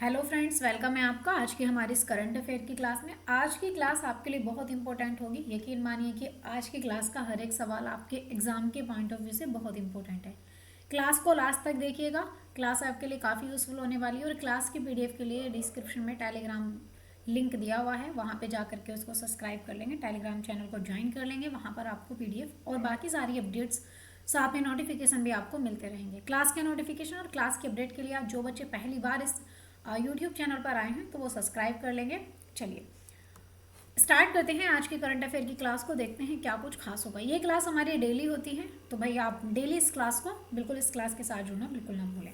Hello friends, welcome है आपका आज की हमारी इस करंट अफेयर की क्लास में। आज की क्लास आपके लिए बहुत इंपॉर्टेंट होगी। यकीन मानिए कि आज की क्लास का हर एक सवाल आपके एग्जाम के पॉइंट ऑफ व्यू से बहुत इंपॉर्टेंट है। क्लास को लास्ट तक देखिएगा। क्लास आपके लिए काफ़ी यूजफुल होने वाली है और क्लास की पीडीएफ के लिए डिस्क्रिप्शन में टेलीग्राम लिंक दिया हुआ है, वहाँ पे जा करके उसको सब्सक्राइब कर लेंगे, टेलीग्राम चैनल को ज्वाइन कर लेंगे। वहाँ पर आपको पीडीएफ और बाकी सारी अपडेट्स साथ में नोटिफिकेशन भी आपको मिलते रहेंगे। क्लास के नोटिफिकेशन और क्लास की अपडेट के लिए आप जो बच्चे पहली बार इस यूट्यूब चैनल पर आए हैं तो वो सब्सक्राइब कर लेंगे। चलिए स्टार्ट करते हैं आज की करंट अफेयर की क्लास को। देखते हैं क्या कुछ खास होगा। ये क्लास हमारी डेली होती है, तो भाई आप डेली इस क्लास को बिल्कुल इस क्लास के साथ जुड़ना बिल्कुल ना भूलें।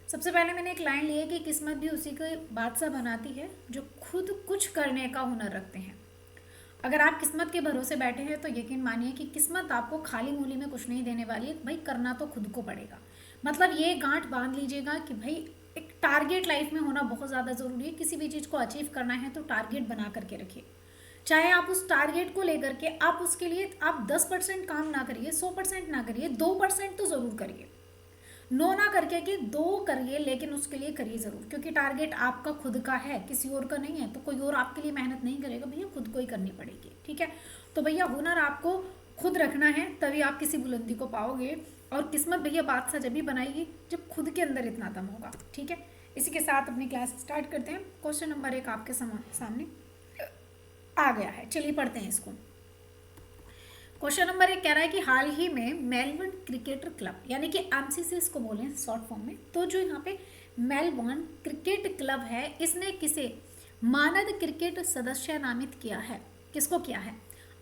सबसे पहले मैंने एक लाइन ली है कि किस्मत भी उसी के बादशाह बनाती है जो खुद कुछ करने का हुनर रखते हैं। अगर आप किस्मत के भरोसे बैठे हैं तो यकीन मानिए कि किस्मत आपको खाली मूली में कुछ नहीं देने वाली है। भाई करना तो खुद को पड़ेगा। मतलब ये गांठ बांध लीजिएगा कि भाई एक टारगेट लाइफ में होना बहुत ज़्यादा ज़रूरी है। किसी भी चीज़ को अचीव करना है तो टारगेट बना करके रखिए। चाहे आप उस टारगेट को लेकर के आप उसके लिए आप 10% काम ना करिए, 100% ना करिए, 2% तो ज़रूर करिए। नो ना करके कि दो करिए, लेकिन उसके लिए करिए ज़रूर, क्योंकि टारगेट आपका खुद का है, किसी और का नहीं है। तो कोई और आपके लिए मेहनत नहीं करेगा, भैया खुद को ही करनी पड़ेगी। ठीक है, तो भैया हुनर आपको खुद रखना है, तभी आप किसी बुलंदी को पाओगे। और किस्मत भैया बादशाह जब भी बनाएगी जब खुद के अंदर इतना दम होगा। ठीक है, इसी के साथ अपनी क्लास स्टार्ट करते हैं। क्वेश्चन नंबर 1 आपके सामने आ गया है। चलिए पढ़ते हैं इसको। क्वेश्चन नंबर 1 कह रहा है कि हाल ही में मेलबर्न क्रिकेटर क्लब यानी कि एमसीसी इसको बोले शॉर्ट फॉर्म में, तो जो यहाँ पे मेलबर्न क्रिकेट क्लब है इसने किसे मानद क्रिकेट सदस्य नामित किया है। किसको किया है?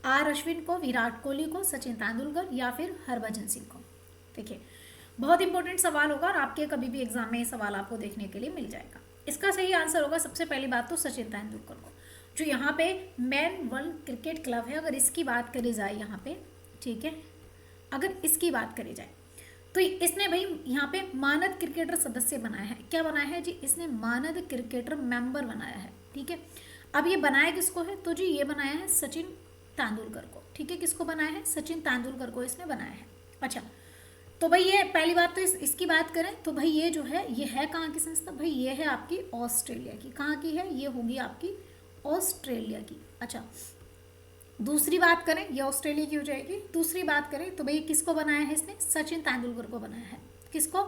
आर अश्विन को, विराट कोहली को, सचिन तेंदुलकर या फिर हरभजन सिंह को। देखिए बहुत इंपॉर्टेंट सवाल होगा और आपके कभी भी एग्जाम में ये सवाल आपको देखने के लिए मिल जाएगा। इसका सही आंसर होगा सबसे पहली बात तो सचिन तेंदुलकर को। जो यहाँ पे मैन वर्ल्ड क्रिकेट क्लब है, अगर इसकी बात करी जाए यहाँ पे, ठीक है, अगर इसकी बात करी जाए तो इसने भाई यहाँ पे मानद क्रिकेटर सदस्य बनाया है। क्या बनाया है जी? इसने मानद क्रिकेटर मेंबर बनाया है। ठीक है, अब ये बनाया किसको है? तो जी ये बनाया है सचिन तेंदुलकर को। ठीक है, किसको बनाया है? सचिन तेंदुलकर को इसने बनाया है। अच्छा, तो भाई ये पहली बात तो इसकी बात करें तो भाई ये जो है ये है कहाँ की संस्था? भाई ये है आपकी ऑस्ट्रेलिया की। कहाँ की है? ये होगी आपकी ऑस्ट्रेलिया की। अच्छा, दूसरी बात करें, ये ऑस्ट्रेलिया की हो जाएगी। दूसरी बात करें तो भाई किसको बनाया है इसने? सचिन तेंदुलकर को बनाया है। किसको?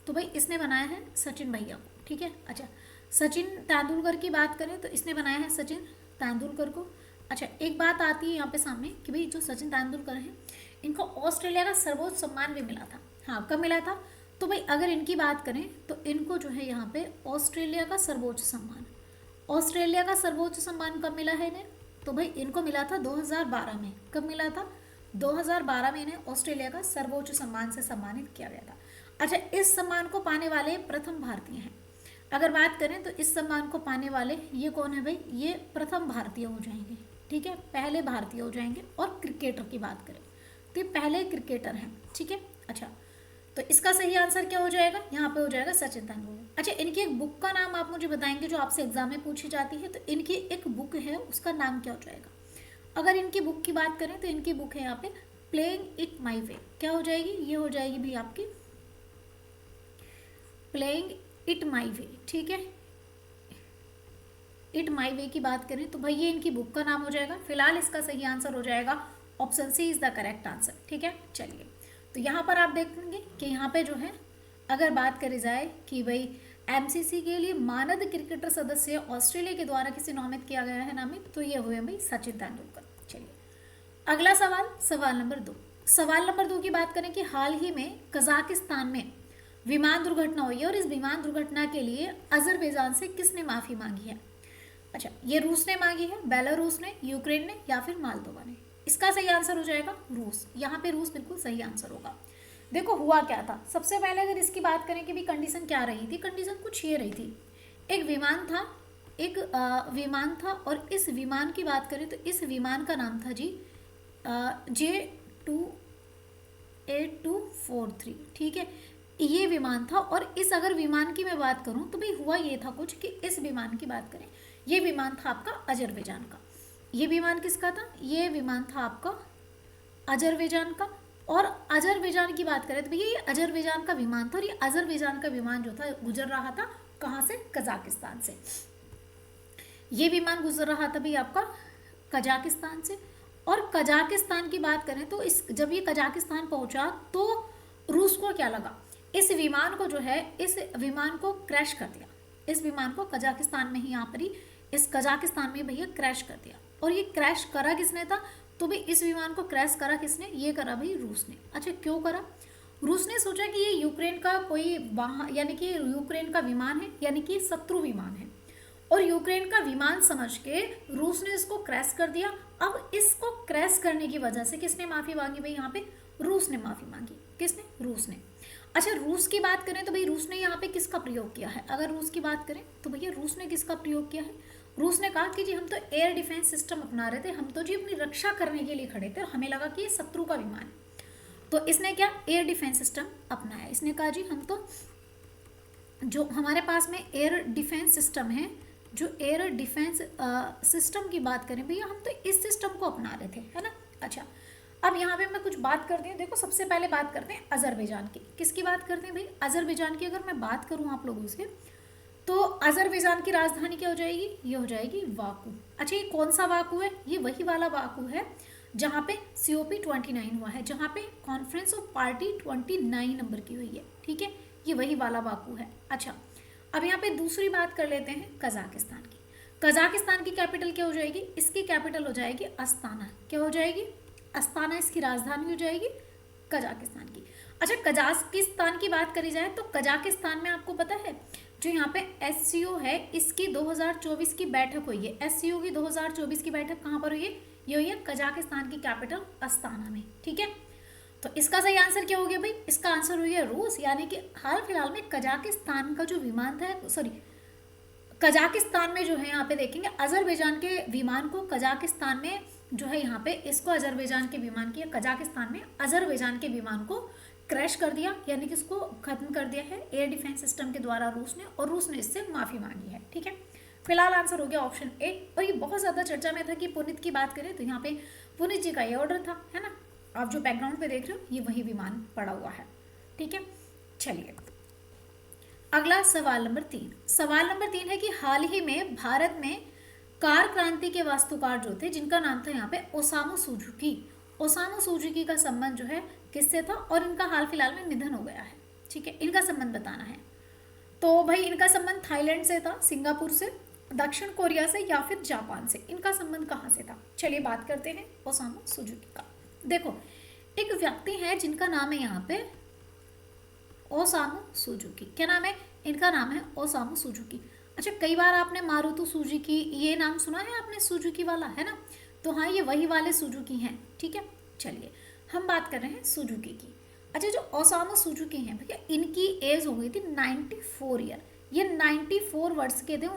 तो भाई इसने बनाया है सचिन भैया को। ठीक है, अच्छा सचिन तेंदुलकर की बात करें तो इसने बनाया है सचिन तेंदुलकर को। अच्छा, एक बात आती है यहाँ पे सामने कि भाई जो सचिन तेंदुलकर हैं इनको ऑस्ट्रेलिया का सर्वोच्च सम्मान भी मिला था। हाँ, कब मिला था? तो भाई अगर इनकी बात करें तो इनको जो है यहाँ पे ऑस्ट्रेलिया का सर्वोच्च सम्मान, ऑस्ट्रेलिया का सर्वोच्च सम्मान कब मिला है इन्हें? तो भाई इनको मिला था 2012 में। कब मिला था? 2012 में इन्हें ऑस्ट्रेलिया का सर्वोच्च सम्मान से सम्मानित किया गया था। अच्छा, इस सम्मान को पाने वाले प्रथम भारतीय हैं। अगर बात करें तो इस सम्मान को पाने वाले ये कौन है भाई? ये प्रथम भारतीय हो जाएंगे। ठीक है, पहले भारतीय हो जाएंगे। और क्रिकेटर की बात करें तो ये पहले क्रिकेटर हैं। ठीक है, अच्छा तो इसका सही आंसर क्या हो जाएगा? यहाँ पे हो जाएगा सचिन तेंदुलकर। अच्छा, इनकी एक बुक का नाम आप मुझे बताएंगे जो आपसे एग्जाम में पूछी जाती है, तो इनकी एक बुक है उसका नाम क्या हो जाएगा? अगर इनकी बुक की बात करें तो इनकी बुक है यहाँ पे प्लेइंग इट माई वे। क्या हो जाएगी? ये हो जाएगी भाई आपकी प्लेइंग इट माई वे। ठीक है, इट माई वे की बात करें तो भाई ये इनकी बुक का नाम हो जाएगा। फिलहाल इसका सही आंसर हो जाएगा option C is the correct answer. ठीक है, चलिए तो यहाँ पर आप देखेंगे कि यहाँ पे जो है अगर बात करी जाए कि भाई एमसीसी के लिए मानद क्रिकेटर सदस्य ऑस्ट्रेलिया के द्वारा किसे नामित किया गया है नामित, तो ये हुए भाई सचिन तेंदुलकर। चलिए अगला सवाल, सवाल नंबर 2। सवाल नंबर 2 की बात करें कि हाल ही में कजाकिस्तान में विमान दुर्घटना हुई है और इस विमान दुर्घटना के लिए अजरबैजान से किसने माफ़ी मांगी है? अच्छा, ये रूस ने मांगी है, बेलारूस ने, यूक्रेन ने या फिर मालदोवा ने? इसका सही आंसर हो जाएगा रूस। यहाँ पे रूस बिल्कुल सही आंसर होगा। देखो हुआ क्या था, सबसे पहले अगर इसकी बात करें कि भी कंडीशन क्या रही थी, कंडीशन कुछ ये रही थी। एक विमान था, एक विमान था और इस विमान की बात करें तो इस विमान का नाम था जी J28243। ठीक है, ये विमान था। और इस अगर विमान की मैं बात करूं तो भाई हुआ ये था कुछ कि इस विमान की बात करें, ये विमान था आपका अजरबैजान का। ये विमान किसका था? ये विमान था आपका अजरबैजान का। और अजरबैजान की बात करें तो भैया ये अजरबैजान का विमान था और ये अजरबैजान का विमान जो था गुजर रहा था कहाँ से? कजाकिस्तान से। ये विमान गुजर रहा था भाई आपका कजाकिस्तान से। और कजाकिस्तान की बात करें तो इस जब ये कजाकिस्तान पहुंचा तो रूस को क्या लगा, इस विमान को जो है, इस विमान को क्रैश कर दिया। इस विमान को कजाकिस्तान में ही, यहाँ पर ही इस कजाकिस्तान में भैया क्रैश कर दिया। और ये क्रैश करा किसने था? तो भाई इस विमान को क्रैश करा किसने? ये करा भाई रूस ने। अच्छा, क्यों करा? रूस ने सोचा कि ये यूक्रेन का कोई वाहन, यानी कि यूक्रेन का विमान है, यानी कि शत्रु विमान है, और यूक्रेन का विमान समझ के रूस ने इसको क्रैश कर दिया। अब इसको क्रैश करने की वजह से किसने माफी मांगी भाई? यहाँ पे रूस ने माफी मांगी। किसने? रूस ने। अच्छा, रूस की बात करें तो भाई रूस ने यहाँ पे किसका प्रयोग किया है? अगर रूस की बात करें तो भैया रूस ने किसका प्रयोग किया है? रूस ने कहा कि जी हम तो एयर डिफेंस सिस्टम अपना रहे थे, हम तो जी अपनी रक्षा करने के लिए खड़े थे, और हमें लगा कि ये शत्रु का विमान है। तो इसने क्या? एयर डिफेंस सिस्टम अपनाया। इसने कहा जी हम तो, जो हमारे पास में एयर डिफेंस सिस्टम है, जो एयर डिफेंस सिस्टम की बात करें भैया, हम तो इस सिस्टम को अपना रहे थे, है ना। अच्छा, अब यहाँ पे मैं कुछ बात करती हूँ। देखो, सबसे पहले बात करते हैं अजरबैजान की। किसकी बात करते हैं भाई? अजरबैजान की। अगर मैं बात करूँ आप लोगों से, तो अजरबैजान की राजधानी क्या हो जाएगी? ये हो जाएगी बाकू। अच्छा, ये कौन सा बाकू है? ये वही वाला बाकू है जहाँ पे COP29 हुआ है, जहाँ पे कॉन्फ्रेंस ऑफ पार्टी 29 नंबर की हुई है, ठीक है। ये वही वाला बाकू है। अच्छा, अब यहाँ पे दूसरी बात कर लेते हैं कजाकिस्तान की। कजाकिस्तान की कैपिटल क्या हो जाएगी? इसकी कैपिटल हो जाएगी अस्ताना। क्या हो जाएगी? अस्ताना इसकी राजधानी हो जाएगी कजाकिस्तान की। अच्छा, कजाकिस्तान की बात करी जाए तो कजाकिस्तान में आपको पता है जो यहाँ पे SCO है, इसकी 2024 की बैठक हुई है। SCO की 2024 की बैठक कहाँ पर हुई है? ये हुई है कजाकिस्तान की कैपिटल अस्ताना में, ठीक है। तो इसका सही आंसर क्या हो गया भाई? इसका आंसर हो गया रूस। यानी कि हाल फिलहाल में कजाकिस्तान का जो विमान था, सॉरी, कजाकिस्तान में जो है यहाँ पे देखेंगे अजरबैजान के विमान को कजाकिस्तान में जो है यहाँ पे इसको अजरबैजान के विमान की, कजाकिस्तान में अजरबैजान के विमान को क्रैश कर दिया, यानी कि इसको खत्म कर दिया है एयर डिफेंस सिस्टम के द्वारा रूस ने, और रूस ने इससे माफी मांगी है, ठीक है। फिलहाल आंसर हो गया ऑप्शन ए। और ये बहुत ज़्यादा चर्चा में था कि पुनीत की बात करें तो यहाँ पे पुनीत जी का ये ऑर्डर था, है ना। आप जो बैकग्राउंड पे देख रहे हो ये वही विमान पड़ा हुआ है, ठीक है। चलिए अगला सवाल नंबर 3। सवाल नंबर 3 है कि हाल ही में भारत में कार क्रांति के वास्तुकार जो थे, जिनका नाम था यहाँ पे ओसामू सुजुकी। ओसामू सुजुकी का संबंध जो है किससे था, और इनका हाल फिलहाल में निधन हो गया है, ठीक है। इनका संबंध बताना है। तो भाई इनका संबंध थाईलैंड से था, सिंगापुर से, दक्षिण कोरिया से, या फिर जापान से। इनका संबंध कहाँ से था? चलिए बात करते हैं ओसामू सुजुकी का। देखो, एक व्यक्ति है जिनका नाम है यहाँ पे ओसामू सुजुकी। क्या नाम है? इनका नाम है ओसामू सुजुकी। अच्छा, कई बार आपने मारुति सुजुकी ये नाम सुना है आपने, सुजुकी वाला, है ना। तो हाँ, ये वही वाले सुजुकी हैं, ठीक है। चलिए हम बात कर रहे हैं सुजुकी की। अच्छा, जो ओसामू सुजुकी हैं भैया, इनकी एज हो गई थी 94 ईयर। ये 94 वर्ष के थे,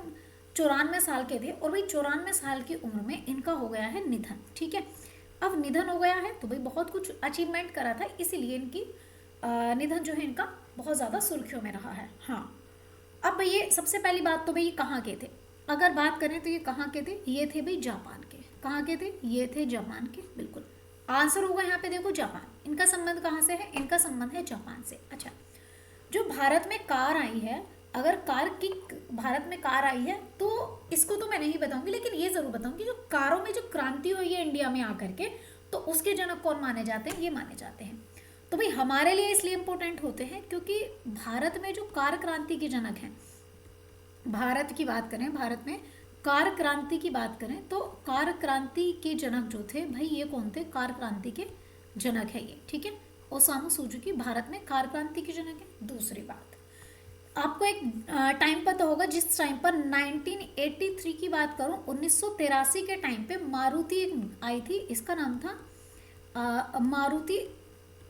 94 साल के थे, और भाई 94 साल की उम्र में इनका हो गया है निधन, ठीक है। अब निधन हो गया है तो भाई बहुत कुछ अचीवमेंट करा था, इसीलिए इनकी निधन जो है इनका बहुत ज़्यादा सुर्खियों में रहा है। हाँ, अब भाई ये सबसे पहली बात तो भाई ये कहाँ के थे? अगर बात करें तो ये कहाँ के थे? ये थे भाई जापान के। कहाँ के थे? ये थे जापान के, बिल्कुल। आंसर होगा यहाँ पे देखो जापान। इनका संबंध कहाँ से है? इनका संबंध है जापान से। अच्छा, जो भारत में कार आई है, अगर भारत में कार आई है तो इसको तो मैं नहीं बताऊंगी, लेकिन ये जरूर बताऊंगी जो कारों में जो क्रांति हुई है इंडिया में आकर के, तो उसके जनक कौन माने जाते हैं? ये माने जाते हैं। तो भाई हमारे लिए इसलिए इम्पोर्टेंट होते हैं क्योंकि भारत में जो कार क्रांति के जनक हैं, भारत की बात करें, भारत में कार क्रांति की बात करें तो कार क्रांति के जनक जो थे भाई, ये कौन थे? कार क्रांति के जनक है ये, ठीक है। ओसामू सुजुकी भारत में कार क्रांति के जनक है। दूसरी बात, आपको एक टाइम पता होगा, जिस टाइम पर 1983 की बात करूं, 1983 के टाइम पे मारुति आई थी, इसका नाम था मारुति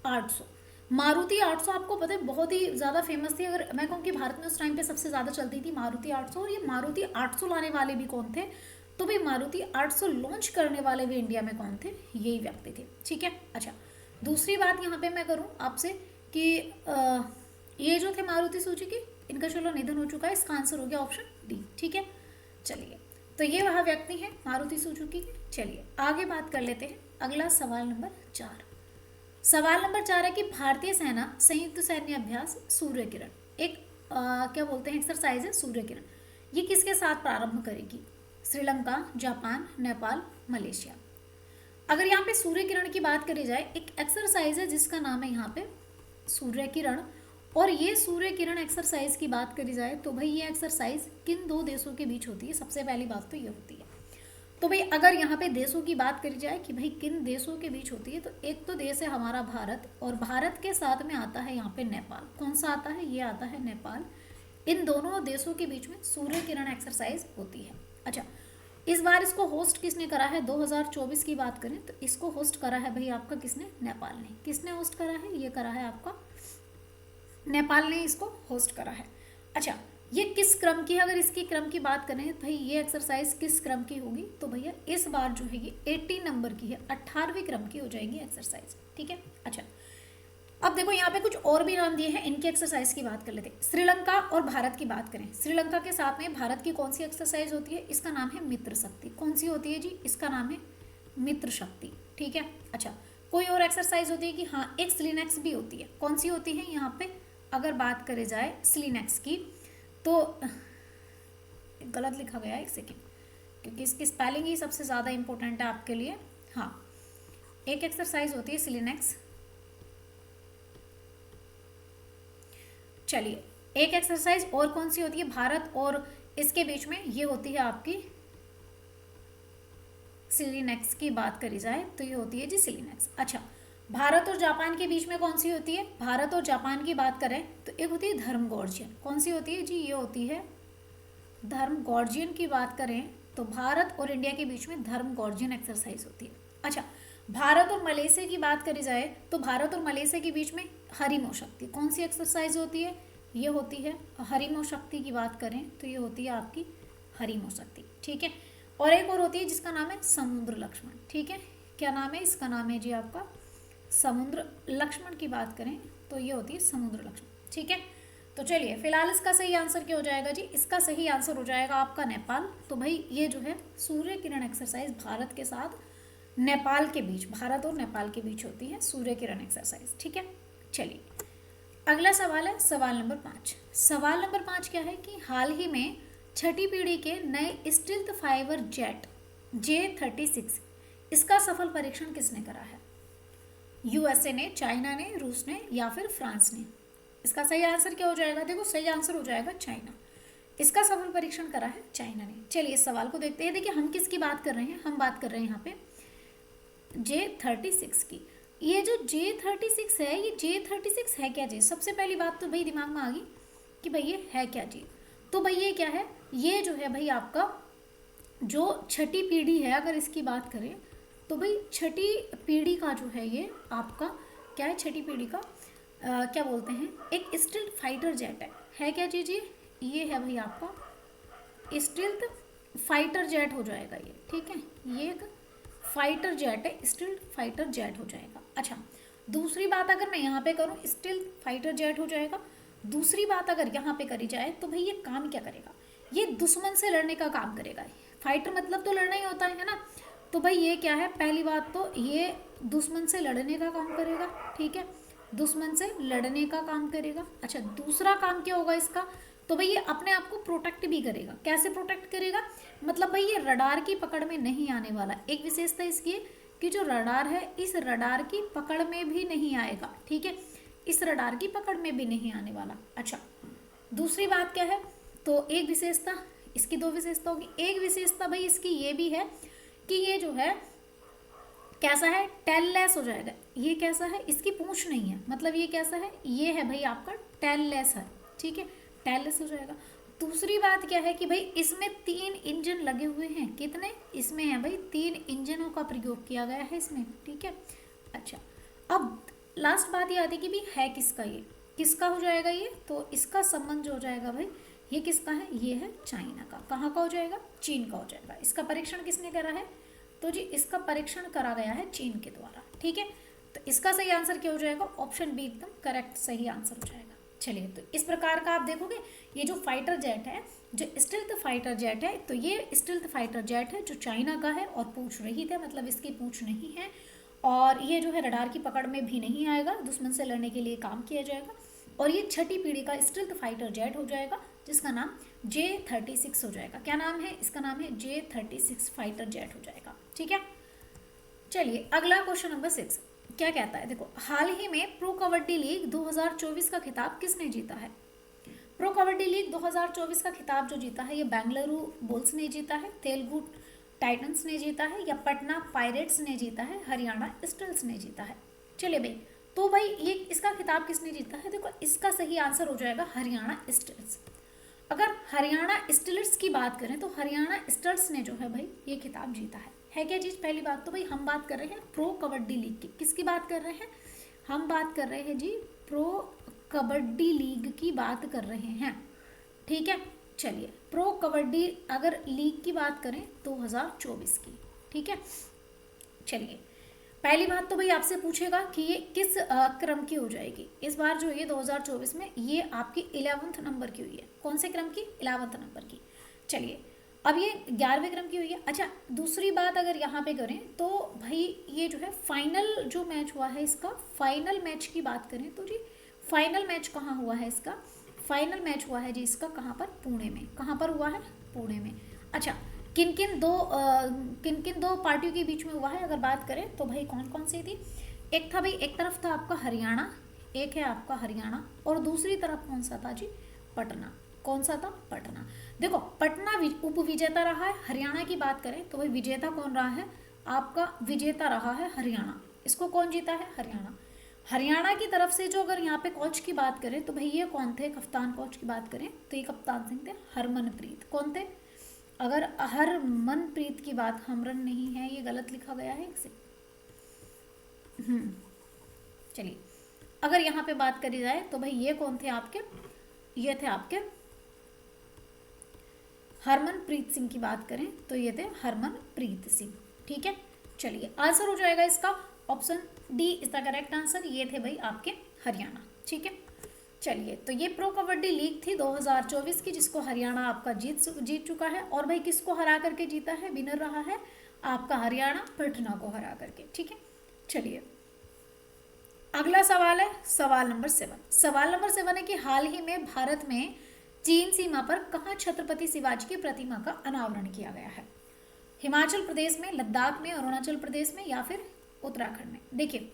800। मारुति 800 आपको पता है बहुत ही ज़्यादा फेमस थी। अगर मैं कहूँ कि भारत में उस टाइम पे सबसे ज़्यादा चलती थी मारुति 800, और ये मारुति 800 लाने वाले भी कौन थे? तो भाई मारुति 800 लॉन्च करने वाले भी इंडिया में कौन थे? यही व्यक्ति थे, ठीक है। अच्छा, दूसरी बात यहाँ पे मैं करूँ आपसे कि ये जो थे मारुति सुजुकी, इनका चलो निधन हो चुका है, इसका आंसर हो गया ऑप्शन डी, ठीक है। चलिए, तो ये वह व्यक्ति हैं मारुति सुजुकी के। चलिए आगे बात कर लेते हैं। अगला सवाल नंबर 4। सवाल नंबर 4 है कि भारतीय सेना संयुक्त सैन्य अभ्यास सूर्य किरण एक क्या बोलते हैं एक्सरसाइज है सूर्य किरण। ये किसके साथ प्रारंभ करेगी? Sri Lanka, Japan, Nepal, Malaysia. अगर यहाँ पे सूर्य किरण की बात करी जाए, एक एक्सरसाइज है जिसका नाम है यहाँ पे सूर्य किरण। और ये सूर्य किरण एक्सरसाइज की बात करी जाए तो भाई ये एक्सरसाइज किन दो देशों के बीच होती है? सबसे पहली बात तो ये होती है। तो भाई अगर यहाँ पे देशों की बात करी जाए कि भाई किन देशों के बीच होती है, तो एक तो देश है हमारा भारत, और भारत के साथ में आता है यहाँ पे नेपाल। कौन सा आता है? ये आता है नेपाल। इन दोनों देशों के बीच में सूर्य किरण एक्सरसाइज होती है। अच्छा, इस बार इसको होस्ट किसने करा है? 2024 की बात करें तो इसको होस्ट करा है भाई आपका किसने? नेपाल ने। किसने होस्ट करा है? ये करा है आपका नेपाल ने इसको होस्ट करा है। अच्छा, ये किस क्रम की है? अगर इसकी क्रम की बात करें तो भाई ये एक्सरसाइज किस क्रम की होगी? तो भैया इस बार जो है ये 18 नंबर की है, 18वें क्रम की हो जाएगी एक्सरसाइज। ठीक है। अच्छा, अब देखो यहाँ पे कुछ और भी नाम दिए हैं, इनकी एक्सरसाइज की बात कर लेते हैं। श्रीलंका और भारत की बात करें, श्रीलंका के साथ में भारत की कौन सी एक्सरसाइज होती है? इसका नाम है मित्र शक्ति। कौन सी होती है जी? इसका नाम है मित्र शक्ति। ठीक है। अच्छा, कोई और एक्सरसाइज होती है कि हाँ, एक स्लिनेक्स भी होती है। कौन सी होती है? यहाँ पे अगर बात करी जाए स्लिनेक्स की तो गलत लिखा गया है, एक सेकेंड, क्योंकि इसकी स्पेलिंग ही सबसे ज़्यादा इंपॉर्टेंट है आपके लिए। हाँ, एक एक्सरसाइज होती है स्लिनेक्स। चलिए, एक एक्सरसाइज और कौन सी होती है भारत और इसके बीच में? ये होती है आपकी सिलिनेक्स की बात करी जाए तो ये होती है जी सिलिनेक्स। अच्छा, भारत और जापान के बीच में कौन सी होती है? भारत और जापान की बात करें तो एक होती है धर्मगोर्जियन। कौन सी होती है जी? ये होती है धर्मगोर्जियन की बात करें तो भारत और इंडिया के बीच में धर्मगोर्जियन एक्सरसाइज होती है। अच्छा, भारत और मलेशिया की बात करी जाए तो भारत और मलेशिया के बीच में हरिमो शक्ति। कौन सी एक्सरसाइज होती है? ये होती है हरिमो शक्ति की बात करें तो ये होती है आपकी हरिमो शक्ति। ठीक है। और एक और होती है जिसका नाम है समुद्र लक्ष्मण। ठीक है, क्या नाम है? इसका नाम है जी आपका समुद्र लक्ष्मण की बात करें तो ये होती है समुद्र लक्ष्मण। ठीक है। तो चलिए, फिलहाल इसका सही आंसर क्या हो जाएगा जी? इसका सही आंसर हो जाएगा आपका नेपाल। तो भाई ये जो है सूर्य किरण एक्सरसाइज भारत के साथ नेपाल के बीच, भारत और नेपाल के बीच होती है सूर्य किरण एक्सरसाइज। ठीक है। चलिए, अगला सवाल है सवाल नंबर 5। सवाल नंबर 5 क्या है कि हाल ही में छठी पीढ़ी के नए स्टील्थ फाइबर जेट J36 इसका सफल परीक्षण किसने करा है? यूएसए ने, चाइना ने, रूस ने या फिर फ्रांस ने? इसका सही आंसर क्या हो जाएगा? देखो, सही आंसर हो जाएगा चाइना। इसका सफल परीक्षण करा है चाइना ने। चलिए, इस सवाल को देखते हैं। देखिए, हम किसकी बात कर रहे हैं? हम बात कर रहे हैं यहाँ पे J36 की। ये जो J36 है, ये J36 है क्या जी? सबसे पहली बात तो भाई दिमाग में आ गई कि भाई ये है क्या जी? तो भाई ये क्या है? ये जो है भाई आपका जो छठी पीढ़ी है, अगर इसकी बात करें तो भाई छठी पीढ़ी का जो है ये आपका क्या है? छठी पीढ़ी का क्या बोलते हैं? एक स्टील्थ फाइटर जेट है क्या जी? ये है भाई आपका स्टील्थ फाइटर जेट हो जाएगा ये। ठीक है, ये एक फाइटर जेट है, स्टील्थ फाइटर जेट हो जाएगा। अच्छा, दूसरी बात अगर मैं यहाँ पे करूँ, स्टील्थ फाइटर जेट हो जाएगा। दूसरी बात अगर यहाँ पे करी जाए तो भाई ये काम क्या करेगा? ये दुश्मन से लड़ने का काम करेगा। फाइटर मतलब तो लड़ना ही होता है ना? तो भाई ये क्या है? पहली बात तो ये दुश्मन से लड़ने का काम करेगा। ठीक है, दुश्मन से लड़ने का काम करेगा। अच्छा, दूसरा काम क्या होगा इसका? तो भाई ये अपने आप को प्रोटेक्ट भी करेगा। कैसे प्रोटेक्ट करेगा? मतलब भाई ये रडार की पकड़ में नहीं आने वाला। एक विशेषता इसकी है कि जो रडार है, इस रडार की पकड़ में भी नहीं आएगा। ठीक है, इस रडार की पकड़ में भी नहीं आने वाला। अच्छा, दूसरी बात क्या है? तो एक विशेषता, इसकी दो विशेषता होगी। एक विशेषता भाई इसकी ये भी है कि ये जो है कैसा है? टेललेस हो जाएगा। ये कैसा है? इसकी पूंछ नहीं है, मतलब ये कैसा है? ये है भाई आपका टेललेस है। ठीक है, टेललेस हो जाएगा। दूसरी बात क्या है कि भाई इसमें 3 इंजन लगे हुए हैं। कितने? इसमें है भाई 3 इंजनों का प्रयोग किया गया है इसमें। ठीक है। अच्छा, अब लास्ट बात ये आती है कि भाई है किसका? ये किसका हो जाएगा ये? तो इसका संबंध जो हो जाएगा भाई, ये किसका है? ये है चाइना का। कहाँ का हो जाएगा? चीन का हो जाएगा। इसका परीक्षण किसने करा है? तो जी इसका परीक्षण करा गया है चीन के द्वारा। ठीक है, तो इसका सही आंसर क्या हो जाएगा? ऑप्शन बी एकदम करेक्ट सही आंसर हो जाएगा। चलिए, तो इस प्रकार का आप देखोगे ये जो फाइटर जेट है, जो स्टील्थ फाइटर जेट है, तो ये स्टील्थ फाइटर जेट है जो चाइना का है और पूंछ रहित है, मतलब इसकी पूंछ नहीं है। और ये जो है रडार की पकड़ में भी नहीं आएगा, दुश्मन से लड़ने के लिए काम किया जाएगा। और ये छठी पीढ़ी का स्टील्थ फाइटर जेट हो जाएगा, जिसका नाम J-36 हो जाएगा। क्या नाम है इसका? नाम है J-36 फाइटर जेट हो जाएगा। ठीक है, चलिए अगला क्वेश्चन नंबर 6 क्या कहता है, देखो हाल ही में प्रो कबड्डी लीग 2024 का खिताब किसने जीता है? प्रो कबड्डी लीग 2024 का खिताब जो जीता है, ये बेंगलुरु बुल्स ने जीता है, तेलुगु टाइटंस ने जीता है, या पटना पायरेट्स ने जीता है, हरियाणा स्टील्स ने जीता है? चलिए भाई, तो भाई ये इसका खिताब किसने जीता है? देखो इसका सही आंसर हो जाएगा हरियाणा स्टील्स। अगर हरियाणा स्टीलर्स की बात करें तो हरियाणा स्टीलर्स ने जो है भाई ये खिताब जीता है क्या चीज़? पहली बात तो भाई हम बात कर रहे हैं प्रो कबड्डी लीग की। किसकी बात कर रहे हैं? हम बात कर रहे हैं जी प्रो कबड्डी लीग की बात कर रहे हैं। ठीक है, चलिए प्रो कबड्डी अगर लीग की बात करें 2024 की। ठीक है, चलिए पहली बात तो भाई आपसे पूछेगा कि ये किस क्रम की हो जाएगी। इस बार जो ये 2024 में ये आपकी 11th नंबर की हुई है। कौन से क्रम की? 11th नंबर की। चलिए अब ये 11वें क्रम की हुई है। अच्छा, दूसरी बात अगर यहाँ पे करें तो भाई ये जो है फाइनल जो मैच हुआ है इसका, फाइनल मैच की बात करें तो जी फाइनल मैच कहाँ हुआ है इसका? फाइनल मैच हुआ है जी इसका कहाँ पर? पुणे में। कहाँ पर हुआ है? पुणे में। अच्छा, किन किन दो पार्टियों के बीच में हुआ है अगर बात करें तो भाई कौन कौन सी थी? एक था भाई, एक तरफ था आपका हरियाणा, एक है आपका हरियाणा, और दूसरी तरफ कौन सा था जी? पटना। कौन सा था? पटना। देखो पटना उप विजेता रहा है। हरियाणा की बात करें तो भाई विजेता कौन रहा है? आपका विजेता रहा है हरियाणा। इसको कौन जीता है? हरियाणा। हरियाणा की तरफ से जो अगर यहाँ पे कोच की बात करें तो भाई ये कौन थे? कप्तान कोच की बात करें तो ये कप्तान सिंह थे, हरमनप्रीत। कौन थे? अगर हरमनप्रीत की बात, हमरन नहीं है, ये गलत लिखा गया है इसे। चलिए अगर यहाँ पे बात करी जाए तो भाई ये कौन थे आपके? ये थे आपके हरमनप्रीत सिंह की बात करें तो ये थे हरमनप्रीत सिंह। ठीक है, चलिए आंसर हो जाएगा इसका option D is the correct answer. ये थे भाई आपके हरियाणा। ठीक है, चलिए तो ये प्रो कबड्डी लीग थी 2024 की, जिसको हरियाणा आपका जीत चुका है। और भाई किसको हरा करके जीता है? विनर रहा है आपका हरियाणा, पटना को हरा करके। ठीक है, चलिए अगला सवाल है सवाल नंबर 7। सवाल नंबर 7 है कि हाल ही में भारत में चीन सीमा पर कहाँ छत्रपति शिवाजी की प्रतिमा का अनावरण किया गया है? हिमाचल प्रदेश में, लद्दाख में, अरुणाचल प्रदेश में, या फिर उत्तराखंड में? देखिए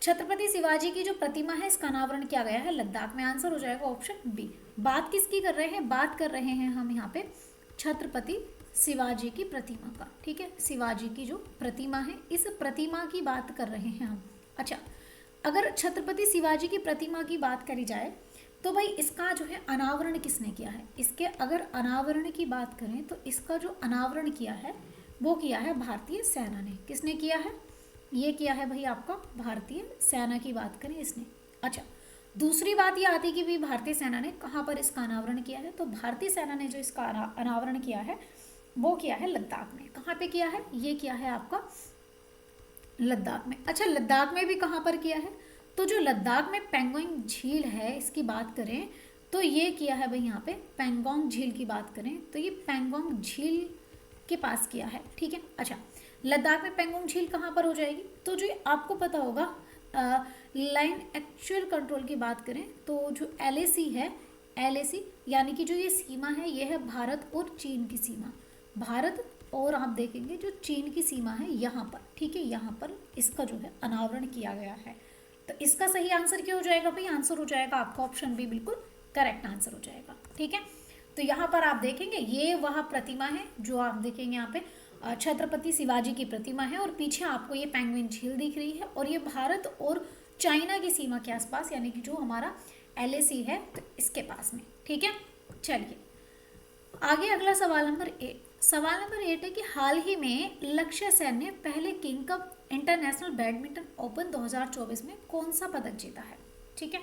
छत्रपति शिवाजी की जो प्रतिमा है इसका अनावरण किया गया है लद्दाख में। आंसर हो जाएगा ऑप्शन बी। बात किसकी कर रहे हैं? बात कर रहे हैं हम यहाँ पे छत्रपति शिवाजी की प्रतिमा का। ठीक है, शिवाजी की जो प्रतिमा है इस प्रतिमा की बात कर रहे हैं हम। अच्छा, अगर छत्रपति शिवाजी की प्रतिमा की बात करी जाए तो भाई इसका जो है अनावरण किसने किया है? इसके अगर अनावरण की बात करें तो इसका जो अनावरण किया है वो किया है भारतीय सेना ने। किसने किया है? ये किया है भाई आपका भारतीय सेना की बात करें इसने। अच्छा, दूसरी बात ये आती कि भाई भारतीय सेना ने कहाँ पर इसका अनावरण किया है? तो भारतीय सेना ने जो इसका अनावरण किया है वो किया है लद्दाख में। कहाँ पे किया है? ये किया है आपका लद्दाख में। अच्छा, लद्दाख में भी कहाँ पर किया है? तो जो लद्दाख में पेंगोंग झील है इसकी बात करें तो ये किया है भाई यहाँ पे पेंगोंग झील की बात करें तो ये पेंगोंग झील के पास किया है। ठीक है, अच्छा लद्दाख में पेंगोंग झील कहाँ पर हो जाएगी? तो जो आपको पता होगा लाइन एक्चुअल कंट्रोल की बात करें तो जो LAC है, LAC यानी कि जो ये सीमा है ये है भारत और चीन की सीमा। भारत और आप देखेंगे जो चीन की सीमा है यहाँ पर। ठीक है, यहाँ पर इसका जो है अनावरण किया गया है। तो इसका सही आंसर क्या हो जाएगा भाई? आंसर हो जाएगा आपका ऑप्शन बी, बिल्कुल करेक्ट आंसर हो जाएगा। ठीक है, तो यहाँ पर आप देखेंगे ये वह प्रतिमा है जो आप देखेंगे यहाँ पे छत्रपति शिवाजी की प्रतिमा है, और पीछे आपको ये पेंगुइन झील दिख रही है, और ये भारत और चाइना की सीमा के आसपास यानी कि जो हमारा LAC है तो इसके पास में। ठीक है, चलिए आगे अगला सवाल नंबर 8। सवाल नंबर 8 है कि हाल ही में लक्ष्य सेन ने पहले king cup international badminton open 2024 में कौन सा पदक जीता है? ठीक है,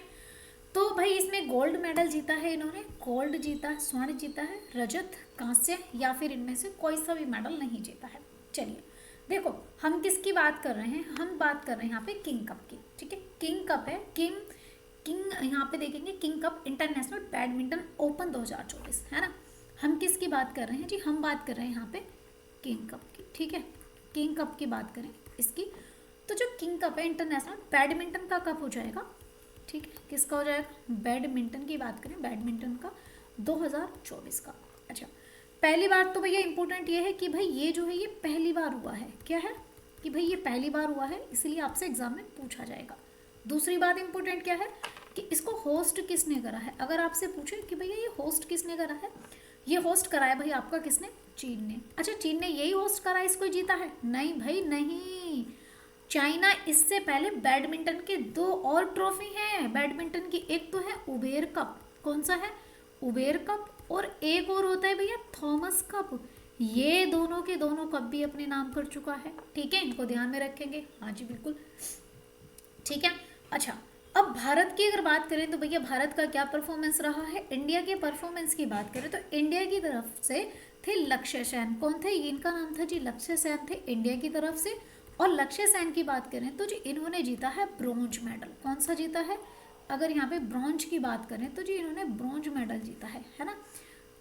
तो भाई इसमें गोल्ड मेडल जीता है इन्होंने। गोल्ड जीता है, स्वर्ण जीता है, रजत, कांस्य, या फिर इनमें से कोई सा भी मेडल नहीं जीता है। चलिए देखो हम किसकी बात कर रहे हैं? हम बात कर रहे हैं यहाँ पे किंग कप की। ठीक है, किंग कप है, किंग यहाँ पे देखेंगे king cup international badminton open 2024 है ना। हम किसकी बात कर रहे हैं जी? हम बात कर रहे हैं यहाँ पे किंग कप की। ठीक है, किंग कप की बात करें इसकी तो जो किंग कप है इंटरनेशनल बैडमिंटन का कप हो जाएगा ठीक है, किसका हो जाएगा? बैडमिंटन की बात करें, बैडमिंटन का 2024 का। अच्छा, पहली बात तो भैया इंपॉर्टेंट ये है कि भाई ये जो है ये पहली बार हुआ है। क्या है कि भाई ये पहली बार हुआ है, इसलिए आपसे एग्जाम में पूछा जाएगा। दूसरी बात इंपॉर्टेंट क्या है कि इसको होस्ट किसने करा है। अगर आपसे पूछे कि भैया ये होस्ट किसने करा है, ये होस्ट करा है भाई आपका किसने? चीन ने। अच्छा, चीन ने यही होस्ट करा, इसको जीता है? नहीं भाई नहीं, चाइना इससे पहले बैडमिंटन के 2 और ट्रॉफी हैं बैडमिंटन की। एक तो है उबेर कप, कौन सा है? उबेर कप, और एक और होता है भैया थॉमस कप। ये दोनों के दोनों कप भी अपने नाम कर चुका है। ठीक है, इनको ध्यान में रखेंगे। हाँ जी बिल्कुल, ठीक है। अच्छा, अब भारत की अगर बात करें तो भैया भारत का क्या परफॉर्मेंस रहा है। इंडिया के परफॉर्मेंस की बात करें तो इंडिया की तरफ से थे लक्ष्य सेन। कौन थे? इनका नाम था जी लक्ष्य सेन, थे इंडिया की तरफ से। और लक्ष्य सेन की बात करें तो जी इन्होंने जीता है ब्रॉन्ज मेडल। कौन सा जीता है? अगर यहाँ पे ब्रॉन्ज की बात करें तो जी इन्होंने ब्रॉन्ज मेडल जीता है ना।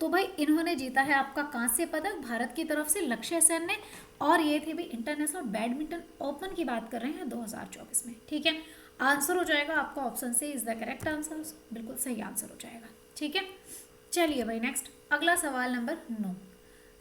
तो भाई इन्होंने जीता है आपका कांस्य पदक भारत की तरफ से, लक्ष्य सेन ने। और ये थे भाई इंटरनेशनल बैडमिंटन ओपन की बात कर रहे हैं 2024 में। ठीक है, आंसर हो जाएगा आपका ऑप्शन से इज द करेक्ट आंसर, बिल्कुल सही आंसर हो जाएगा। ठीक है, चलिए भाई नेक्स्ट अगला सवाल नंबर 9।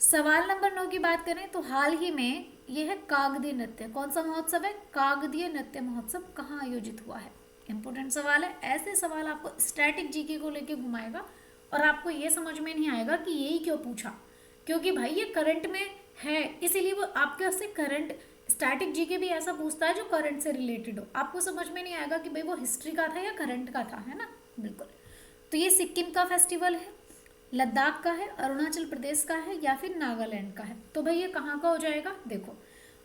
सवाल नंबर 9 की बात करें तो हाल ही में यह है कागदी नृत्य। कौन सा महोत्सव है? कागदीय नृत्य महोत्सव कहाँ आयोजित हुआ है? इंपॉर्टेंट सवाल है। ऐसे सवाल आपको स्टैटिक जीके को लेके घुमाएगा और आपको ये समझ में नहीं आएगा कि यही क्यों पूछा, क्योंकि भाई ये करंट में है, इसीलिए वो आपके से करंट स्टैटिक जीके भी ऐसा पूछता है जो करंट से रिलेटेड हो। आपको समझ में नहीं आएगा कि भाई वो हिस्ट्री का था या करंट का था, है ना। बिल्कुल। तो ये सिक्किम का फेस्टिवल है, लद्दाख का है, अरुणाचल प्रदेश का है, या फिर नागालैंड का है। तो भाई ये कहाँ का हो जाएगा? देखो,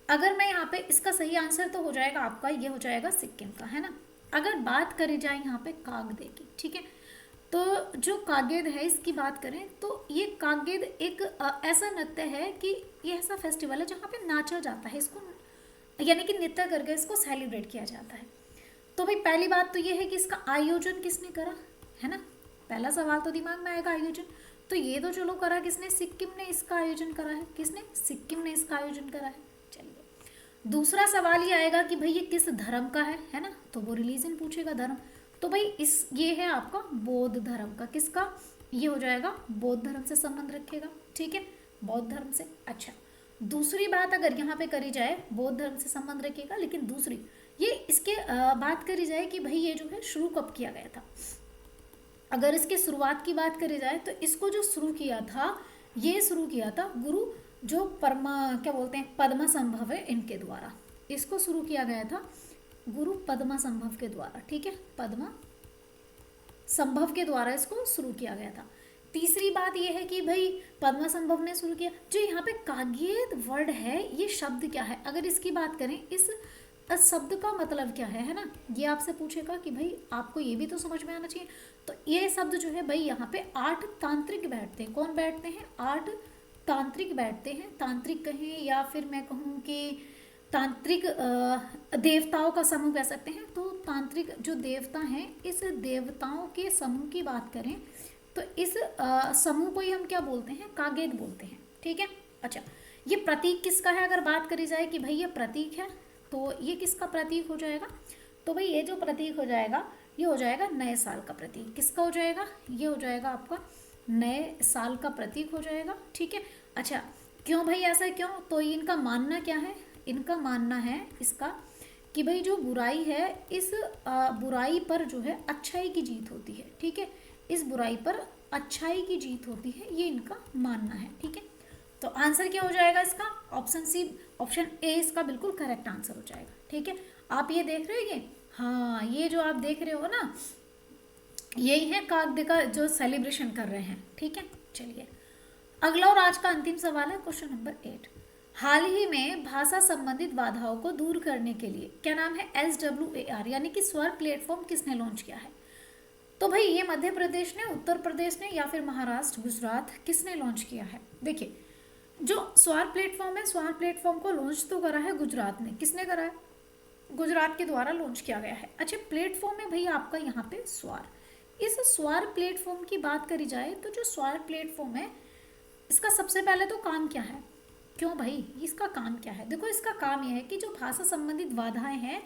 अगर मैं यहाँ पे इसका सही आंसर तो हो जाएगा आपका, ये हो जाएगा सिक्किम का, है ना। अगर बात करी जाए यहाँ पे कागदे की, ठीक है, तो जो कागेद है इसकी बात करें तो ये कागेद एक ऐसा नृत्य है कि ये ऐसा फेस्टिवल है जहाँ पे नाचा जाता है, इसको यानी कि नृत्य करके इसको सेलिब्रेट किया जाता है। तो भाई पहली बात तो ये है कि इसका आयोजन किसने करा, है ना। पहला सवाल तो दिमाग में आएगा आयोजन, तो ये तो चलो करा किसने? सिक्किम ने इसका आयोजन करा है। किसने? सिक्किम ने इसका आयोजन करा है। चलिए, दूसरा सवाल ये आएगा कि भाई ये किस धर्म का है ना, तो वो रिलीजन पूछेगा, धर्म। तो भाई इस ये है आपका बौद्ध धर्म का। किसका? ये हो जाएगा बौद्ध धर्म से संबंध रखेगा। ठीक है, बौद्ध धर्म से। अच्छा, दूसरी बात अगर यहाँ पे करी जाए, बौद्ध धर्म से संबंध रखेगा, लेकिन दूसरी ये इसके बात करी जाए कि भाई ये जो है शुरू कब किया गया था। अगर इसके शुरुआत की बात करी जाए तो इसको जो शुरू किया था, ये शुरू किया था गुरु जो परमा क्या बोलते हैं पद्मा संभव है इनके द्वारा। इसको शुरू किया गया था गुरु पद्मा संभव के द्वारा। ठीक है, पद्मा संभव के द्वारा इसको शुरू किया गया था। तीसरी बात यह है कि भाई पद्मा संभव ने शुरू किया। जो यहाँ पे कागेद वर्ड है, ये शब्द क्या है? अगर इसकी बात करें, इस शब्द का मतलब क्या है ना, ये आपसे पूछेगा कि भाई आपको ये भी तो समझ में आना चाहिए। तो ये शब्द जो है भाई यहाँ पे 8 तांत्रिक बैठते हैं। कौन बैठते हैं? 8 तांत्रिक बैठते हैं। तांत्रिक कहें या फिर मैं कहूँ कि तांत्रिक देवताओं का समूह कह सकते हैं। तो तांत्रिक जो देवता हैं, इस देवताओं के समूह की बात करें तो इस समूह को ही हम क्या बोलते हैं? कागेद बोलते हैं। ठीक है, अच्छा, ये प्रतीक किसका है? अगर बात करी जाए कि भाई ये प्रतीक है, तो ये किसका प्रतीक हो जाएगा? तो भाई ये जो प्रतीक हो जाएगा, ये हो जाएगा नए साल का प्रतीक। किसका हो जाएगा? ये हो जाएगा आपका नए साल का प्रतीक हो जाएगा। ठीक है, अच्छा, क्यों भाई ऐसा क्यों? तो इनका मानना क्या है? इनका मानना है इसका कि भाई जो बुराई है, इस बुराई पर जो है अच्छाई की जीत होती है। ठीक है, इस बुराई पर अच्छाई की जीत होती है, ये इनका मानना है। ठीक है, तो आंसर क्या हो जाएगा इसका? ऑप्शन सी, ऑप्शन ए इसका बिल्कुल करेक्ट आंसर हो जाएगा। ठीक है, आप ये देख रहे हो ये, हाँ ये जो आप देख रहे हो ना, यही है कागदे का जो सेलिब्रेशन कर रहे हैं। ठीक है, चलिए अगला और आज का अंतिम सवाल है क्वेश्चन नंबर 8। हाल ही में भाषा संबंधित बाधाओं को दूर करने के लिए क्या नाम है? SWAR यानी कि स्वर प्लेटफॉर्म किसने लॉन्च किया है? तो भाई ये मध्य प्रदेश ने, उत्तर प्रदेश ने, या फिर महाराष्ट्र, गुजरात, किसने लॉन्च किया है? देखिए, जो स्वर प्लेटफॉर्म है, स्वर प्लेटफॉर्म को लॉन्च तो करा है गुजरात ने। किसने करा है? गुजरात के द्वारा लॉन्च किया गया है। अच्छा, प्लेटफॉर्म है भाई आपका यहाँ पे स्वर। इस स्वर प्लेटफॉर्म की बात करी जाए तो जो स्वर प्लेटफॉर्म है, इसका सबसे पहले तो काम क्या है? क्यों भाई, इसका काम क्या है? देखो, इसका काम यह है कि जो भाषा संबंधित बाधाएं हैं,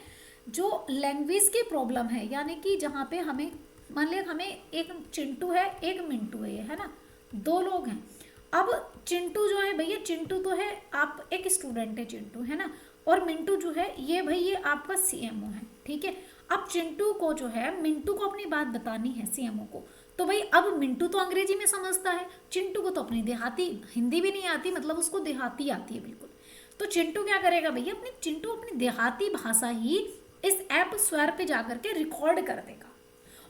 जो लैंग्वेज की प्रॉब्लम है, यानी कि जहाँ पे हमें मान लिया हमें एक चिंटू है एक मिंटू है, ये है ना, दो लोग हैं। अब चिंटू जो है भैया, चिंटू तो है आप एक स्टूडेंट है चिंटू, है ना, और मिंटू जो है ये भाई ये आपका सीएमओ है, ठीक है। अब चिंटू को जो है मिंटू को अपनी बात बतानी है सीएमओ को, तो भाई अब मिंटू तो अंग्रेजी में समझता है, चिंटू को तो अपनी देहाती हिंदी भी नहीं आती, मतलब उसको देहाती आती है बिल्कुल। तो चिंटू क्या करेगा भैया, चिंटू अपनी देहाती भाषा ही इस ऐप स्वर पे जाकर के रिकॉर्ड कर देगा,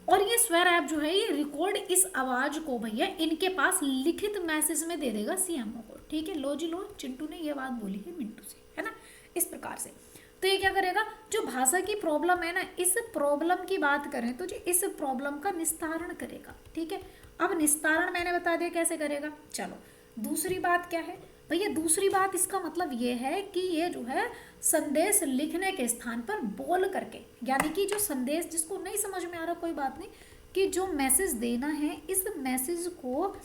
और ये स्वर ऐप जो है ये रिकॉर्ड इस आवाज को भैया इनके पास लिखित मैसेज में दे देगा सीएमओ को, ठीक है। लो जी लो, चिंटू ने ये बात बोली है मिंटू से, है ना, इस प्रकार से। तो ये क्या करेगा, जो भाषा की प्रॉब्लम है ना, इस प्रॉब्लम की बात करें तो जी इस प्रॉब्लम का निस्तारण करेगा, ठीक है। अब निस्तारण मैंने बता दिया कैसे करेगा। चलो दूसरी बात क्या है भैया, दूसरी बात इसका मतलब ये है कि ये जो है संदेश लिखने के स्थान पर बोल करके, यानी कि जो संदेश जिसको नहीं समझ में आ रहा कोई बात नहीं, कि जो मैसेज देना है इस मैसेज को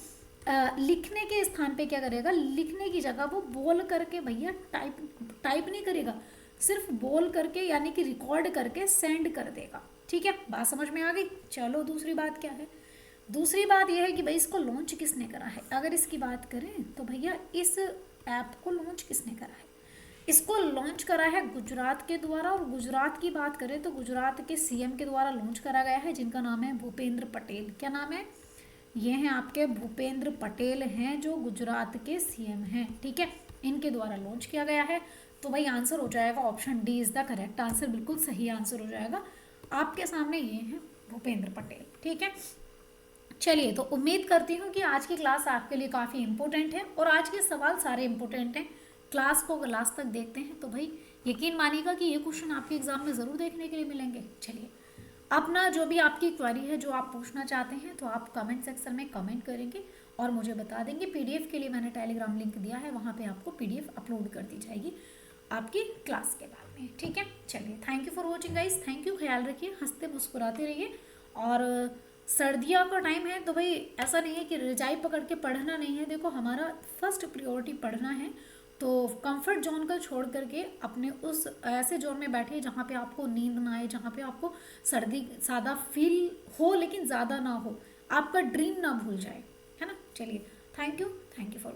लिखने के स्थान पे क्या करेगा, लिखने की जगह वो बोल करके भैया टाइप नहीं करेगा, सिर्फ बोल करके यानी कि रिकॉर्ड करके सेंड कर देगा, ठीक है। बात समझ में आ गई। चलो दूसरी बात क्या है, दूसरी बात यह है कि भाई इसको लॉन्च किसने करा है। अगर इसकी बात करें तो भैया इस ऐप को लॉन्च किसने करा है, इसको लॉन्च करा है गुजरात के द्वारा, और गुजरात की बात करें तो गुजरात के सीएम के द्वारा लॉन्च करा गया है, जिनका नाम है भूपेंद्र पटेल। क्या नाम है, ये हैं आपके भूपेंद्र पटेल हैं जो गुजरात के सीएम हैं, ठीक है, इनके द्वारा लॉन्च किया गया है। तो भाई आंसर हो जाएगा option D is the correct answer, बिल्कुल सही आंसर हो जाएगा। आपके सामने ये हैं भूपेंद्र पटेल, ठीक है। चलिए, तो उम्मीद करती हूँ कि आज की क्लास आपके लिए काफ़ी इंपॉर्टेंट है, और आज के सवाल सारे इंपॉर्टेंट हैं। क्लास को अगर लास्ट तक देखते हैं तो भाई यकीन मानिएगा कि ये क्वेश्चन आपके एग्जाम में ज़रूर देखने के लिए मिलेंगे। चलिए, अपना जो भी आपकी क्वेरी है जो आप पूछना चाहते हैं तो आप कमेंट सेक्शन में कमेंट करेंगे और मुझे बता देंगे। पीडीएफ के लिए मैंने टेलीग्राम लिंक दिया है, वहाँ पे आपको पीडीएफ अपलोड कर दी जाएगी आपकी क्लास के बाद में, ठीक है। चलिए, thank you for watching guys, thank you, ख्याल रखिए, हंसते मुस्कुराते रहिए। और सर्दियों का टाइम है तो भाई ऐसा नहीं है कि रजाई पकड़ के पढ़ना नहीं है, देखो हमारा फर्स्ट प्रायोरिटी पढ़ना है, तो कंफर्ट जोन का छोड़ करके अपने उस ऐसे जोन में बैठिए जहाँ पे आपको नींद ना आए, जहाँ पे आपको सर्दी ज़्यादा फील हो लेकिन ज़्यादा ना हो, आपका ड्रीम ना भूल जाए, है ना। चलिए, थैंक यू फॉर